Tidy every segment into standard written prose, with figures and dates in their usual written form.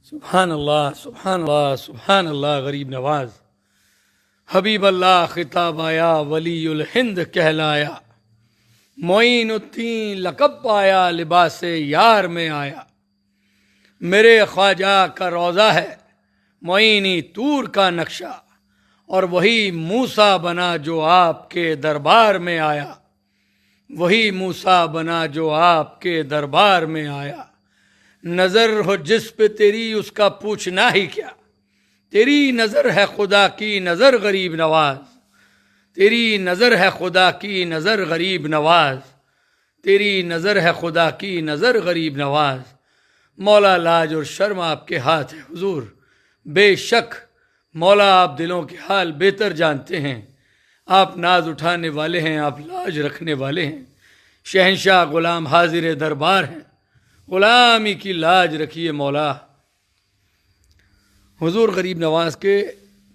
सुभान अल्लाह सुभान अल्लाह सुभान अल्लाह। गरीब नवाज हबीब अल्लाह खिताब आया, वलीउल हिंद कहलाया, मोइनुद्दीन लकब पाया, लिबास यार में आया। मेरे ख्वाजा का रोज़ा है मोइनी तूर का नक्शा, और वही मूसा बना जो आपके दरबार में आया, वही मूसा बना जो आपके दरबार में आया। नज़र हो जिस पे तेरी उसका पूछना ही क्या, तेरी नज़र है खुदा की नज़र गरीब नवाज, तेरी नज़र है खुदा की नज़र गरीब नवाज, तेरी नज़र है खुदा की नज़र गरीब नवाज। मौला लाज और शर्म आपके हाथ है हुजूर, बेशक मौला आप दिलों के हाल बेहतर जानते हैं। आप नाज उठाने वाले हैं, आप लाज रखने वाले हैं। शहंशाह गुलाम हाजिर दरबार हैं, गुलामी की लाज रखिए मौला। हुजूर गरीब नवाज के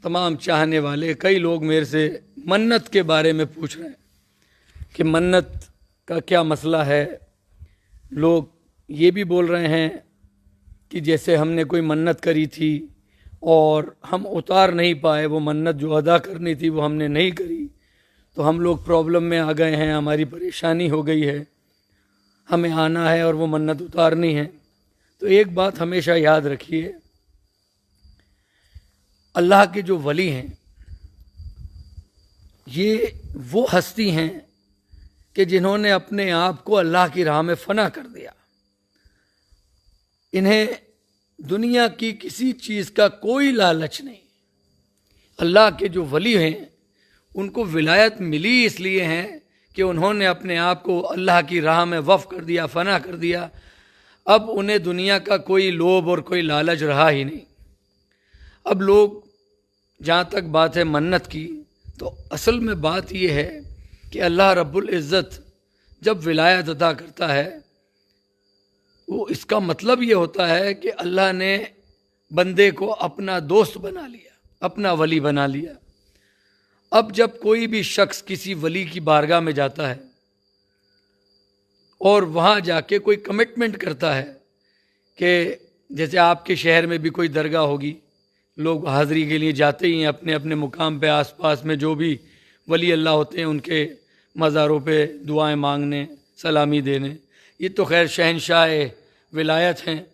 तमाम चाहने वाले कई लोग मेरे से मन्नत के बारे में पूछ रहे हैं कि मन्नत का क्या मसला है। लोग ये भी बोल रहे हैं कि जैसे हमने कोई मन्नत करी थी और हम उतार नहीं पाए, वो मन्नत जो अदा करनी थी वो हमने नहीं करी, तो हम लोग प्रॉब्लम में आ गए हैं, हमारी परेशानी हो गई है, हमें आना है और वो मन्नत उतारनी है। तो एक बात हमेशा याद रखिए, अल्लाह के जो वली हैं ये वो हस्ती हैं कि जिन्होंने अपने आप को अल्लाह की राह में फना कर दिया। इन्हें दुनिया की किसी चीज़ का कोई लालच नहीं। अल्लाह के जो वली हैं उनको विलायत मिली इसलिए हैं कि उन्होंने अपने आप को अल्लाह की राह में वफ़ कर दिया, फना कर दिया। अब उन्हें दुनिया का कोई लोभ और कोई लालच रहा ही नहीं। अब लोग, जहाँ तक बात है मन्नत की, तो असल में बात यह है कि अल्लाह रब्बुल इज़्ज़त जब विलायत अता करता है वो इसका मतलब ये होता है कि अल्लाह ने बंदे को अपना दोस्त बना लिया, अपना वली बना लिया। अब जब कोई भी शख्स किसी वली की बारगाह में जाता है और वहाँ जाके कोई कमिटमेंट करता है कि जैसे आपके शहर में भी कोई दरगाह होगी, लोग हाज़री के लिए जाते ही हैं अपने अपने मुकाम पे, आसपास में जो भी वली अल्लाह होते हैं उनके मज़ारों पे दुआएं मांगने, सलामी देने। ये तो खैर शहंशाह विलायत हैं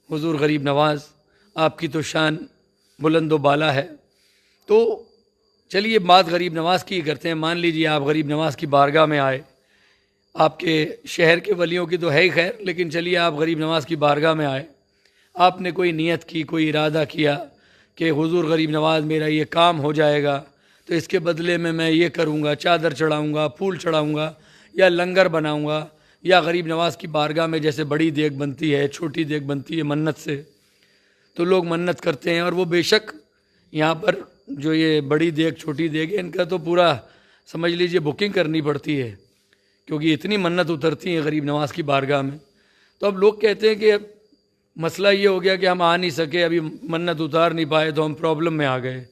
हुजूर गरीब नवाज, आपकी तो शान बुलंद व बाला है। तो चलिए बात गरीब नवाज की करते हैं। मान लीजिए आप गरीब नवाज की बारगाह में आए, आपके शहर के वलियों की तो है ही खैर, लेकिन चलिए आप गरीब नवाज की बारगाह में आए, आपने कोई नियत की, कोई इरादा किया कि हुजूर गरीब नवाज मेरा ये काम हो जाएगा तो इसके बदले में मैं ये करूँगा, चादर चढ़ाऊँगा, फूल चढ़ाऊँगा या लंगर बनाऊँगा, या गरीब नवाज की बारगाह में जैसे बड़ी देग बनती है, छोटी देग बनती है मन्नत से, तो लोग मन्नत करते हैं। और वो बेशक यहाँ पर जो ये बड़ी देग छोटी देग है इनका तो पूरा समझ लीजिए बुकिंग करनी पड़ती है, क्योंकि इतनी मन्नत उतरती है गरीब नवाज की बारगाह में। तो अब लोग कहते हैं कि अब मसला ये हो गया कि हम आ नहीं सके, अभी मन्नत उतार नहीं पाए तो हम प्रॉब्लम में आ गए।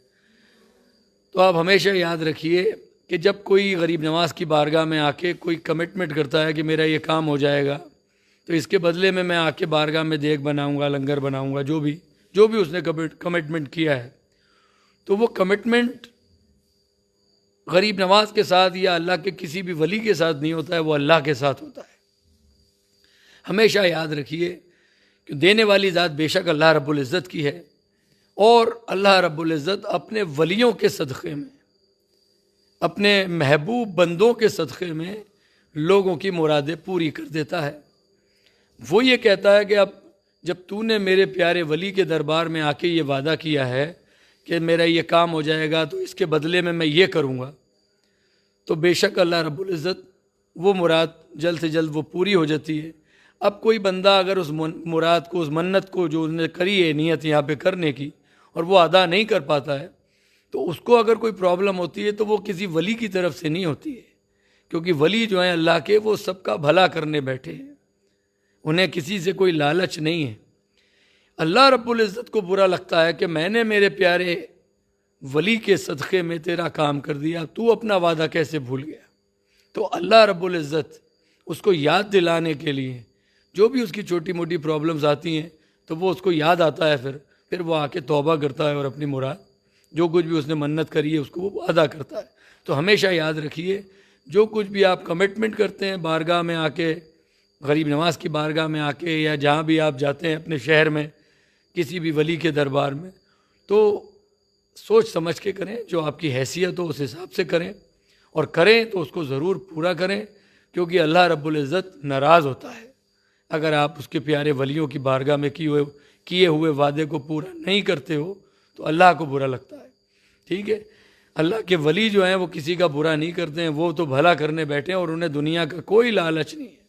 तो आप हमेशा याद रखिए कि जब कोई गरीब नवाज की बारगाह में आके कोई कमिटमेंट करता है कि मेरा ये काम हो जाएगा तो इसके बदले में मैं आके बारगाह में देग बनाऊंगा, लंगर बनाऊंगा, जो भी उसने कमिटमेंट किया है, तो वो कमिटमेंट गरीब नवाज के साथ या अल्लाह के किसी भी वली के साथ नहीं होता है, वो अल्लाह के साथ होता है। हमेशा याद रखिए कि देने वाली ज़ात बेशक अल्लाह रब्बुल इज़्ज़त की है, और अल्लाह रब्बुल इज़्ज़त अपने वलियों के सदक़े में, अपने महबूब बंदों के सदक़े में लोगों की मुरादें पूरी कर देता है। वो ये कहता है कि अब जब तूने मेरे प्यारे वली के दरबार में आके ये वादा किया है कि मेरा ये काम हो जाएगा तो इसके बदले में मैं ये करूँगा, तो बेशक अल्लाह रब्बुल इज़्ज़त वो मुराद जल्द से जल्द वो पूरी हो जाती है। अब कोई बंदा अगर उस मुराद को, उस मन्नत को जो उसने करी है नियत यहाँ पे करने की, और वो अदा नहीं कर पाता है, तो उसको अगर कोई प्रॉब्लम होती है तो वो किसी वली की तरफ से नहीं होती है, क्योंकि वली जो हैं अल्लाह के वो सबका भला करने बैठे हैं, उन्हें किसी से कोई लालच नहीं है। अल्लाह रब्बुल इज़्ज़त को बुरा लगता है कि मैंने मेरे प्यारे वली के सदक़े में तेरा काम कर दिया, तू अपना वादा कैसे भूल गया। तो अल्लाह रब्बुल इज़्ज़त उसको याद दिलाने के लिए जो भी उसकी छोटी मोटी प्रॉब्लम्स आती हैं, तो वो उसको याद आता है, फिर वो आके तौबा करता है और अपनी मुराद जो कुछ भी उसने मन्नत करी है उसको वो अदा करता है। तो हमेशा याद रखिए, जो कुछ भी आप कमिटमेंट करते हैं बारगाह में आके, गरीब नवाज की बारगाह में आके, या जहाँ भी आप जाते हैं अपने शहर में किसी भी वली के दरबार में, तो सोच समझ के करें, जो आपकी हैसियत हो उस हिसाब से करें, और करें तो उसको ज़रूर पूरा करें, क्योंकि अल्लाह रब्बुल इज़्ज़त नाराज़ होता है अगर आप उसके प्यारे वलियों की बारगाह में किए हुए वादे को पूरा नहीं करते हो, तो अल्लाह को बुरा लगता है। ठीक है, अल्लाह के वली जो हैं वो किसी का बुरा नहीं करते हैं, वो तो भला करने बैठे हैं और उन्हें दुनिया का कोई लालच नहीं है।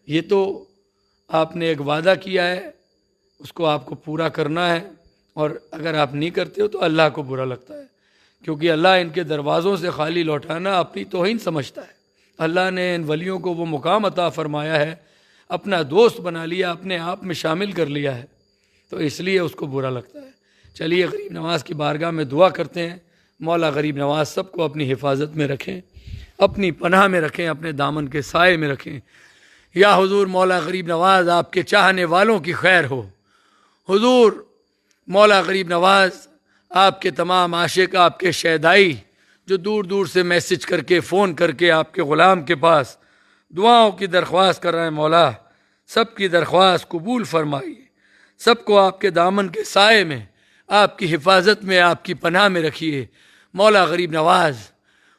ये तो आपने एक वादा किया है, उसको आपको पूरा करना है, और अगर आप नहीं करते हो तो अल्लाह को बुरा लगता है, क्योंकि अल्लाह इनके दरवाज़ों से खाली लौटाना अपनी तौहीन समझता है। अल्लाह ने इन वलियों को वो मुकाम अता फरमाया है, अपना दोस्त बना लिया, अपने आप में शामिल कर लिया है, तो इसलिए उसको बुरा लगता है। चलिए गरीब नवाज की बारगाह में दुआ करते हैं, मौला गरीब नवाज सबको अपनी हिफाजत में रखें, अपनी पनाह में रखें, अपने दामन के साए में रखें। या हुजूर मौला गरीब नवाज आपके चाहने वालों की खैर हो। हुजूर मौला गरीब नवाज आपके तमाम आशिक, आपके शहदाई जो दूर दूर से मैसेज करके फ़ोन करके आपके ग़ुलाम के पास दुआओं की दरख्वास्त कर रहे हैं, मौला सबकी दरख्वास्त कबूल फरमाइए, सबको आपके दामन के साए में, आपकी हिफाजत में, आपकी पनाह में रखिए। मौला गरीब नवाज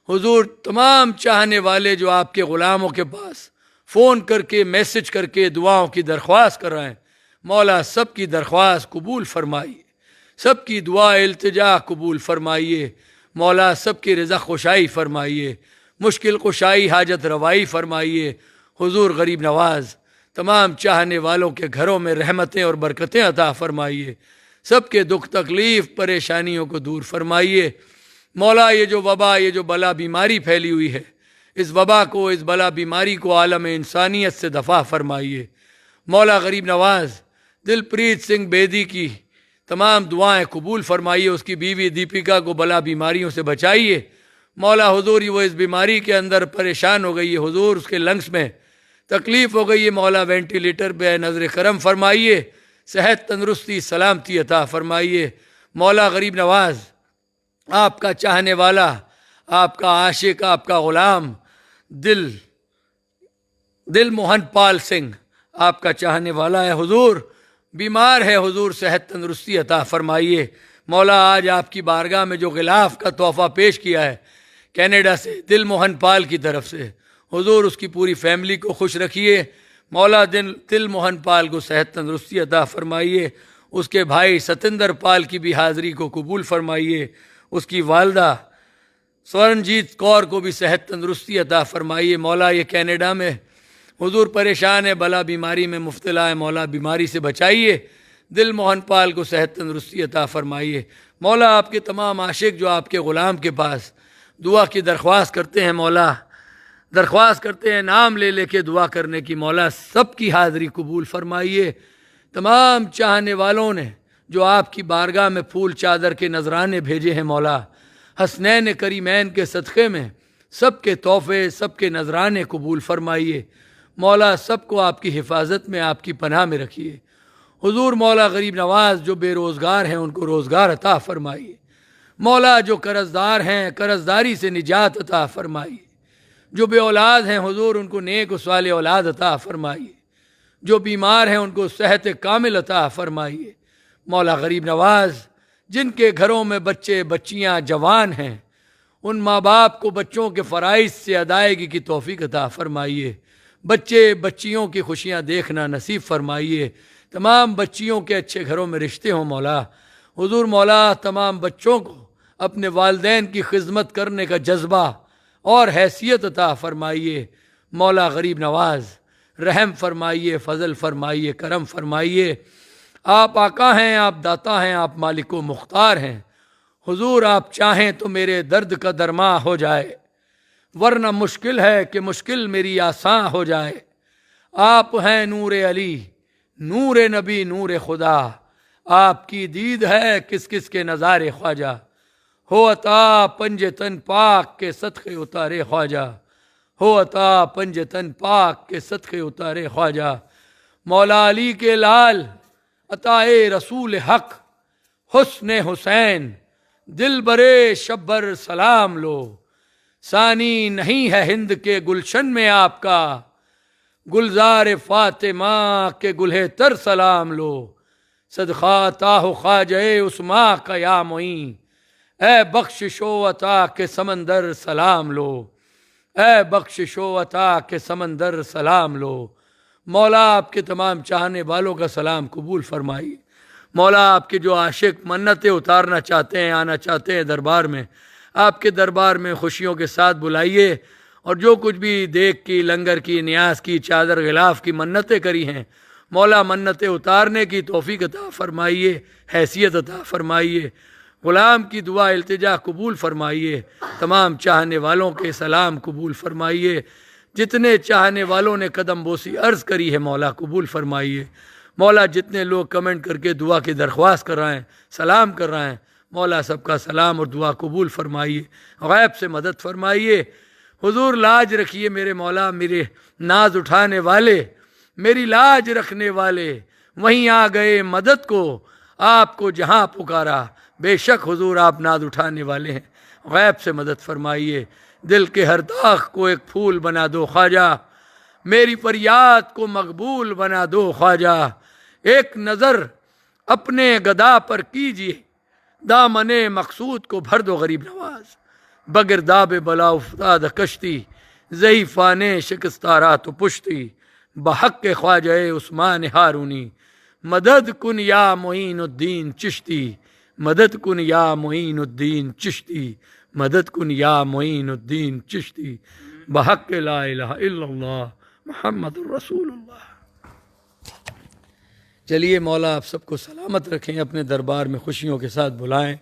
हुजूर तमाम चाहने वाले जो आपके ग़ुलामों के पास फ़ोन करके मैसेज करके दुआओं की दरख्वास्त कर रहे हैं, मौला सबकी दरख्वास्त कबूल फरमाइए, सबकी दुआ इल्तिजा कबूल फरमाइए। मौला सबकी रज़ा खुशाई फरमाइए, मुश्किल कुशाई हाजत रवाई फरमाइए। हुजूर गरीब नवाज तमाम चाहने वालों के घरों में रहमतें और बरकतें अता फरमाइए, सबके दुख तकलीफ़ परेशानियों को दूर फरमाइए। मौला ये जो वबा, ये जो बला बीमारी फैली हुई है, इस वबा को, इस बला बीमारी को आलम इंसानियत से दफ़ा फरमाइए। मौला गरीब नवाज दिलप्रीत सिंह बेदी की तमाम दुआएं कबूल फरमाइए, उसकी बीवी दीपिका को बला बीमारियों से बचाइए। मौला हुजूर वो इस बीमारी के अंदर परेशान हो गई है, हुजूर उसके लंग्स में तकलीफ़ हो गई है, मौला वेंटिलेटर पे नज़र करम फरमाइए, सेहत तंदरुस्ती सलामती अता फरमाइए। मौला गरीब नवाज आपका चाहने वाला, आपका आशिक, आपका ग़ुलाम दिल मोहन पाल सिंह आपका चाहने वाला है, हुजूर बीमार है, हुजूर सेहत तंदरुस्ती अता फरमाइए। मौला आज आपकी बारगाह में जो गिलाफ का तोहफ़ा पेश किया है कनाडा से दिल मोहन पाल की तरफ से, हुजूर उसकी पूरी फैमिली को खुश रखिए। मौला दिल मोहन पाल को सेहत तंदरुस्ती अता फरमाइए, उसके भाई सतेंद्र पाल की भी हाज़िरी को कबूल फरमाइए, उसकी वालदा स्वर्णजीत कौर को भी सेहत तंदरुस्ती अता फरमाइए। मौला ये कनाडा में हुजूर परेशान है, बला बीमारी में मुब्तला है, मौला बीमारी से बचाइए। दिल मोहन पाल को सेहत तंदरुस्ती अता फरमाइए। मौला आपके तमाम आशिक जो आपके ग़ुलाम के पास दुआ की दरख्वास्त करते हैं, मौला दरख्वास्त करते हैं नाम ले लेके दुआ करने की, मौला सबकी हाज़िरी कबूल फरमाइए। तमाम चाहने वालों ने जो आपकी बारगाह में फूल चादर के नजराने भेजे हैं, मौला हसनैन करीमैन के सदक़े में सबके तोहफ़े, सबके नजराने कबूल फरमाइए। मौला सबको आपकी हिफाजत में, आपकी पनाह में रखिए। हुजूर मौला गरीब नवाज जो बेरोज़गार हैं उनको रोज़गार अता फरमाइए। मौला जो कर्ज़दार हैं कर्ज़दारी से निजात अता फरमाइए। जो बे औलाद हैं हुजूर उनको नेक साले औलाद अता फरमाइए। जो बीमार हैं उनको सेहत कामिल अता फरमाइए। मौला गरीब नवाज जिनके घरों में बच्चे बच्चियां जवान हैं, उन माँ बाप को बच्चों के फ़राइज़ से अदायगी की तौफ़ीक अता फरमाइए। बच्चे बच्चियों की खुशियाँ देखना नसीब फरमाइए। तमाम बच्चियों के अच्छे घरों में रिश्ते हों मौला। हुजूर मौला तमाम बच्चों को अपने वालिदैन की खिदमत करने का जज्बा और हैसियत अता फरमाइए। मौला गरीब नवाज रहम फरमाइए, फ़ज़ल फरमाइए, करम फरमाइए। आप आका हैं, आप दाता हैं, आप मालिक व मुख्तार हैं। हुजूर आप चाहें तो मेरे दर्द का दरमा हो जाए, वरना मुश्किल है कि मुश्किल मेरी आसान हो जाए। आप हैं नूर अली, नूर नबी, नूर खुदा, आपकी दीद है किस किस के नज़ारे ख्वाजा। हो अता पंजे तन पाक के सदक़े उतारे ख्वाजा, हो अता पंजे तन पाक के सदक़े उतारे ख्वाजा। मौला अली के लाल अताए रसूल हक हुस्न हुसैन दिल बरे शब्बर सलाम लो। सानी नहीं है हिंद के गुलशन में आपका, गुलजार फातिमा के गुल्हे तर सलाम लो। सदखा ताहो ख्वाजे उस्मा का या मोईन, ए बख्शिशो अता के समंदर सलाम लो। ए बख्शिशो अता के समंदर सलाम लो। मौला आपके तमाम चाहने वालों का सलाम कबूल फरमाइए। मौला आपके जो आशिक मन्नतें उतारना चाहते हैं, आना चाहते हैं दरबार में, आपके दरबार में खुशियों के साथ बुलाइए। और जो कुछ भी देख की, लंगर की, न्यास की, चादर गिलाफ की मन्नतें करी हैं, मौला मन्नतें उतारने की तौफीक अता फरमाइए, हैसियत अता फरमाइए। ग़ुलाम की दुआ इल्तिजा कबूल फरमाइए। तमाम चाहने वालों के सलाम कबूल फरमाइए। जितने चाहने वालों ने कदम बोसी अर्ज़ करी है मौला कबूल फरमाइए। मौला जितने लोग कमेंट करके दुआ की दरख्वास्त कर रहे हैं, सलाम कर रहे हैं, मौला सबका सलाम और दुआ कबूल फरमाइए। गैब से मदद फरमाइए। हुजूर लाज रखिए मेरे मौला, मेरे नाज उठाने वाले, मेरी लाज रखने वाले वहीं आ गए मदद को, आपको जहाँ पुकारा बेशक हुजूर आप नाज उठाने वाले हैं। गैब से मदद फरमाइए। दिल के हर दाग को एक फूल बना दो ख्वाजा, मेरी फरियाद को मकबूल बना दो ख्वाजा। एक नज़र अपने गदा पर कीजिए, दामने मकसूद को भर दो गरीब नवाज। बगिरदाब बला उफ्ताद कश्ती, ज़ईफ़ाने शिकस्तारा तो पुश्ती। बहक के ख्वाजा उस्मान हारूनी, मदद कुन या मोइनुद्दीन चिश्ती। मदद कुन या मोइनुद्दीन चिश्ती, मदद कुन या मोइनुद्दीन चिश्ती। बहक ला इलाहा इल्लल्लाह मुहम्मदुर रसूलुल्लाह। चलिए मौला आप सबको सलामत रखें, अपने दरबार में खुशियों के साथ बुलाएं।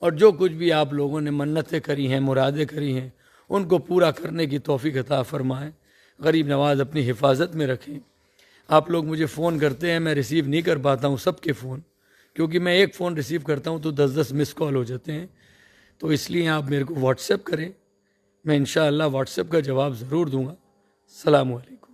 और जो कुछ भी आप लोगों ने मन्नतें करी हैं, मुरादें करी हैं, उनको पूरा करने की तौफीक अता फरमाएं। गरीब नवाज अपनी हिफाजत में रखें। आप लोग मुझे फ़ोन करते हैं, मैं रिसीव नहीं कर पाता हूँ सबके फ़ोन, क्योंकि मैं एक फ़ोन रिसीव करता हूँ तो 10-10 मिस कॉल हो जाते हैं। तो इसलिए आप मेरे को व्हाट्सएप करें, मैं इंशाअल्लाह व्हाट्सएप का जवाब ज़रूर दूँगा। अस्सलामु अलैकुम।